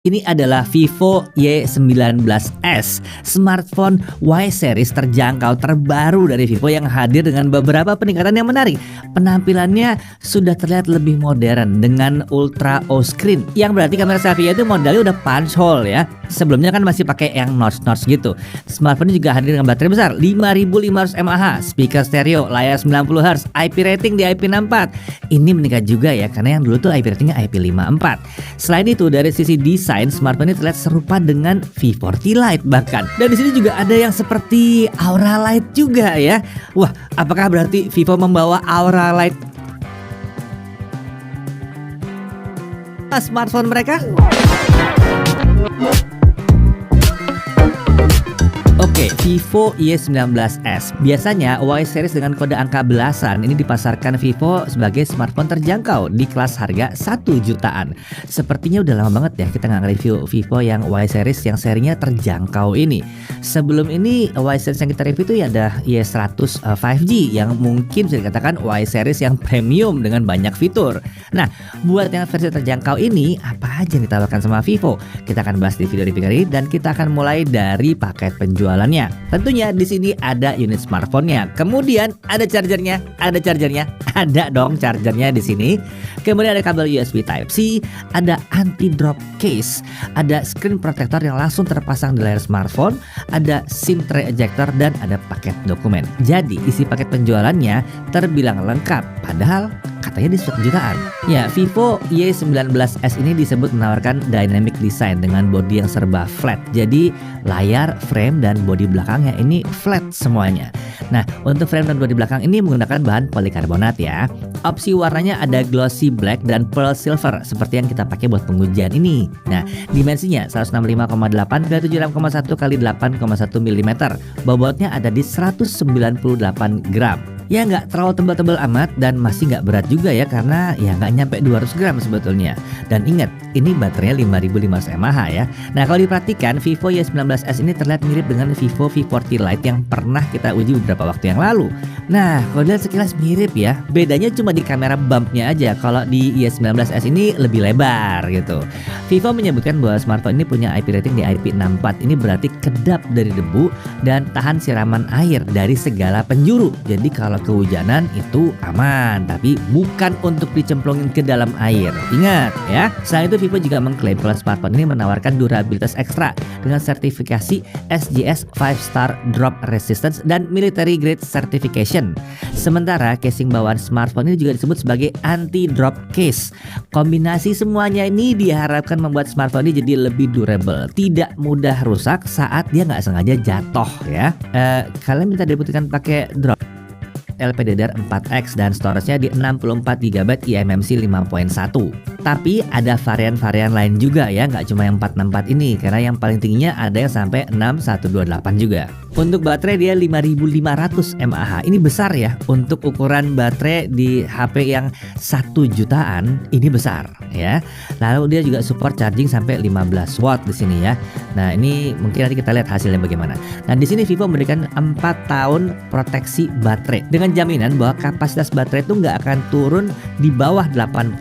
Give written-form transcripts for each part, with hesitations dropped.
Ini adalah Vivo Y19s, smartphone Y series terjangkau terbaru dari Vivo yang hadir dengan beberapa peningkatan yang menarik. Penampilannya sudah terlihat lebih modern dengan Ultra O screen, yang berarti kamera selfie-nya itu modelnya udah punch hole ya. Sebelumnya kan masih pakai yang notch-notch gitu. Smartphone ini juga hadir dengan baterai besar 5500 mAh, speaker stereo, layar 90Hz, IP rating di IP64. Ini meningkat juga ya, karena yang dulu tuh IP ratingnya IP54. Selain itu, dari sisi desain, smartphone ini terlihat serupa dengan V40 Lite bahkan. Dan di sini juga ada yang seperti Aura Lite juga ya. Wah, apakah berarti Vivo membawa Aura Lite smartphone mereka? Oke, Vivo Y19s. Biasanya Y series dengan kode angka belasan ini dipasarkan Vivo sebagai smartphone terjangkau di kelas harga 1 jutaan. Sepertinya udah lama banget ya kita nggak nge-review Vivo yang Y series yang serinya terjangkau ini. Sebelum ini Y series yang kita review itu ya ada Y100 5G yang mungkin bisa dikatakan Y series yang premium dengan banyak fitur. Nah, buat yang versi terjangkau ini apa aja yang ditawarkan sama Vivo? Kita akan bahas di video review ini dan kita akan mulai dari paket penjualannya. Tentunya di sini ada unit smartphone-nya. Kemudian ada chargernya, ada dong chargernya di sini. Kemudian ada kabel USB Type-C, ada anti-drop case, ada screen protector yang langsung terpasang di layar smartphone, ada SIM tray ejector dan ada paket dokumen. Jadi isi paket penjualannya terbilang lengkap, padahal katanya di 1 jutaan. Ya, Vivo Y19s ini disebut menawarkan dynamic design dengan bodi yang serba flat. Jadi layar, frame, dan bodi belakangnya ini flat semuanya. Nah, untuk frame dan bodi belakang ini menggunakan bahan polikarbonat ya. Opsi warnanya ada glossy black dan pearl silver seperti yang kita pakai buat pengujian ini. Nah, dimensinya 165,8 x 76,1 x 8,1 mm. Bobotnya ada di 198 gram. Ya nggak terlalu tebal-tebal amat dan masih nggak berat juga ya, karena ya nggak nyampe 200 gram sebetulnya. Dan ingat, ini baterainya 5500 mAh ya. Nah, kalau diperhatikan Vivo Y19s ini terlihat mirip dengan Vivo V40 Lite yang pernah kita uji beberapa waktu yang lalu. Nah, kalau dilihat sekilas mirip ya, bedanya cuma di kamera bumpnya aja. Kalau di Y19s ini lebih lebar gitu. Vivo menyebutkan bahwa smartphone ini punya IP rating di IP64. Ini berarti kedap dari debu dan tahan siraman air dari segala penjuru. Jadi kalau kehujanan itu aman, tapi bukan untuk dicemplungin ke dalam air. Ingat ya. Selain itu, Vivo juga mengklaim kalau smartphone ini menawarkan durabilitas ekstra dengan sertifikasi SGS 5-star drop resistance dan military grade certification. Sementara casing bawaan smartphone ini juga disebut sebagai anti drop case. Kombinasi semuanya ini diharapkan membuat smartphone ini jadi lebih durable, tidak mudah rusak saat dia nggak sengaja jatuh ya. Kalian minta dibuktikan pakai drop LPDDR4X dan storage-nya di 64GB eMMC 5.1. Tapi ada varian-varian lain juga ya, nggak cuma yang 464 ini, karena yang paling tingginya ada yang sampai 6128 juga. Untuk baterai dia 5500 mAh. Ini besar ya, untuk ukuran baterai di HP yang 1 jutaan ini besar ya. Lalu dia juga support charging sampai 15 watt di sini ya. Nah, ini mungkin nanti kita lihat hasilnya bagaimana. Nah, di sini Vivo memberikan 4 tahun proteksi baterai dengan jaminan bahwa kapasitas baterai itu nggak akan turun di bawah 80%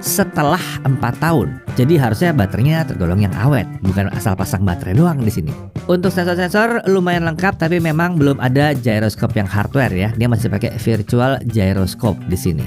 setelah 4 tahun. Jadi harusnya baterainya tergolong yang awet, bukan asal pasang baterai doang di sini. Untuk sensor-sensor lumayan lengkap, tapi memang belum ada gyroscope yang hardware ya. Dia masih pakai virtual gyroscope di sini.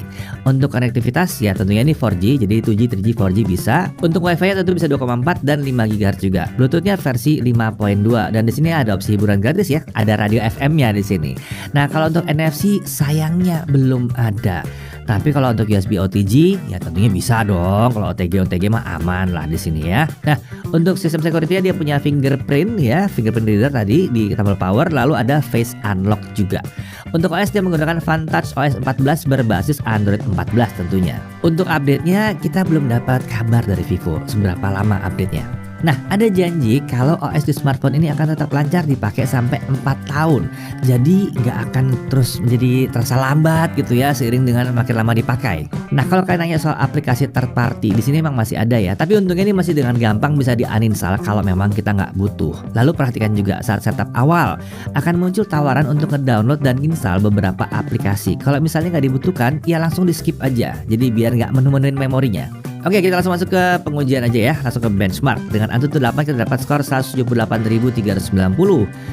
Untuk konektivitas ya tentunya ini 4G, jadi 2G, 3G, 4G bisa. Untuk Wi-Fi tentu bisa 2,4 dan 5 GHz juga. Bluetooth-nya versi 5.2 dan di sini ada opsi hiburan gratis ya. Ada radio FM-nya di sini. Nah, kalau untuk NFC sayangnya belum ada. Tapi kalau untuk USB OTG ya tentunya bisa dong. Kalau OTG mah aman lah di sini ya. Nah, untuk sistem security-nya dia punya fingerprint ya, fingerprint reader tadi di tombol power, lalu ada face unlock juga. Untuk OS dia menggunakan Vantage OS 14 berbasis Android 14 tentunya. Untuk update-nya kita belum dapat kabar dari Vivo seberapa lama update-nya. Nah, ada janji kalau OS di smartphone ini akan tetap lancar dipakai sampai 4 tahun. Jadi nggak akan terus menjadi terasa lambat gitu ya seiring dengan makin lama dipakai. Nah, kalau kalian nanya soal aplikasi third party, di sini memang masih ada ya. Tapi untungnya ini masih dengan gampang bisa di-uninstall kalau memang kita nggak butuh. Lalu perhatikan juga saat setup awal akan muncul tawaran untuk nge-download dan install beberapa aplikasi. Kalau misalnya nggak dibutuhkan, ya langsung di-skip aja. Jadi biar nggak menu-menuin memorinya. Oke, kita langsung masuk ke pengujian aja ya, langsung ke benchmark. Dengan Antutu 8 kita dapat skor 178.390.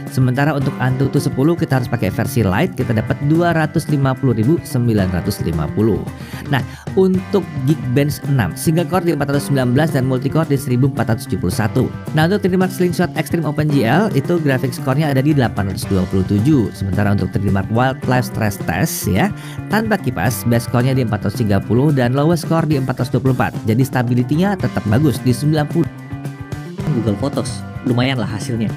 Sementara untuk Antutu 10 kita harus pakai versi Lite, kita dapat 250.950. Nah, untuk Geekbench 6, single core di 419 dan multicore di 1471. Nah, untuk 3D Mark Slingshot Extreme OpenGL itu grafik skornya ada di 827. Sementara untuk 3D Mark Wildlife Stress Test ya, tanpa kipas, base skornya di 430 dan lowest score di 424. Jadi stability-nya tetap bagus di 90. Google Photos, lumayan lah hasilnya.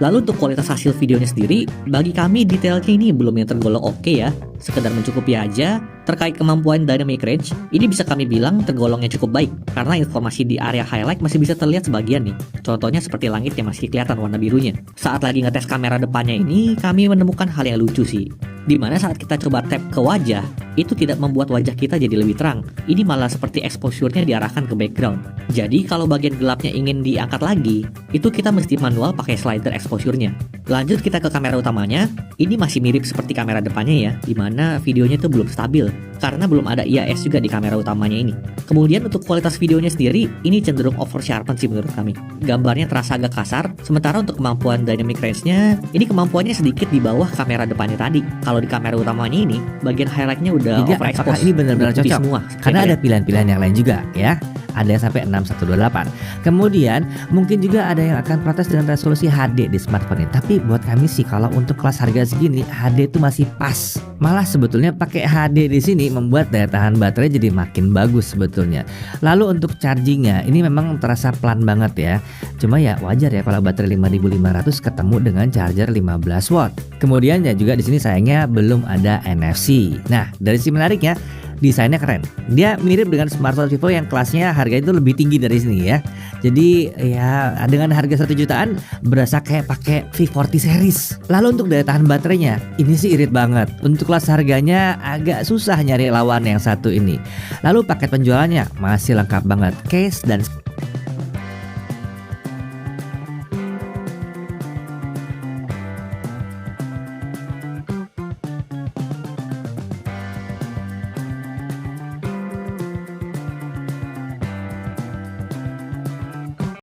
Lalu untuk kualitas hasil videonya sendiri, bagi kami detailnya ini belum yang tergolong oke ya, sekedar mencukupi aja. Terkait kemampuan dynamic range, ini bisa kami bilang tergolongnya cukup baik, karena informasi di area highlight masih bisa terlihat sebagian nih. Contohnya seperti langit yang masih kelihatan warna birunya. Saat lagi ngetes kamera depannya ini, kami menemukan hal yang lucu sih. Dimana saat kita coba tap ke wajah, itu tidak membuat wajah kita jadi lebih terang. Ini malah seperti exposure-nya diarahkan ke background. Jadi kalau bagian gelapnya ingin diangkat lagi, itu kita mesti manual pakai slider exposure-nya. Lanjut kita ke kamera utamanya, ini masih mirip seperti kamera depannya ya, dimana videonya itu belum stabil, karena belum ada IAS juga di kamera utamanya ini. Kemudian untuk kualitas videonya sendiri, ini cenderung over sharpen sih menurut kami. Gambarnya terasa agak kasar, sementara untuk kemampuan dynamic range-nya, ini kemampuannya sedikit di bawah kamera depannya tadi. Kalau di kamera utamanya ini, bagian highlight-nya udah Jadi overexpose. apakah ini benar-benar cocok? Semua, karena ada pilihan-pilihan yang lain juga ya. Ada yang sampai 6128. Kemudian mungkin juga ada yang akan protes dengan resolusi HD di smartphone ini. Tapi buat kami sih kalau untuk kelas harga segini HD itu masih pas. Malah sebetulnya pakai HD di sini membuat daya tahan baterai jadi makin bagus sebetulnya. Lalu untuk chargingnya ini memang terasa pelan banget ya. Cuma ya wajar ya kalau baterai 5500 ketemu dengan charger 15 watt. Kemudian ya juga di sini sayangnya belum ada NFC. Nah, dari sisi menariknya, desainnya keren. Dia mirip dengan smartphone Vivo yang kelasnya harga itu lebih tinggi dari sini ya. Jadi ya dengan harga 1 jutaan berasa kayak pakai V40 series. Lalu untuk daya tahan baterainya, ini sih irit banget. Untuk kelas harganya agak susah nyari lawan yang satu ini. Lalu paket penjualannya masih lengkap banget. Case dan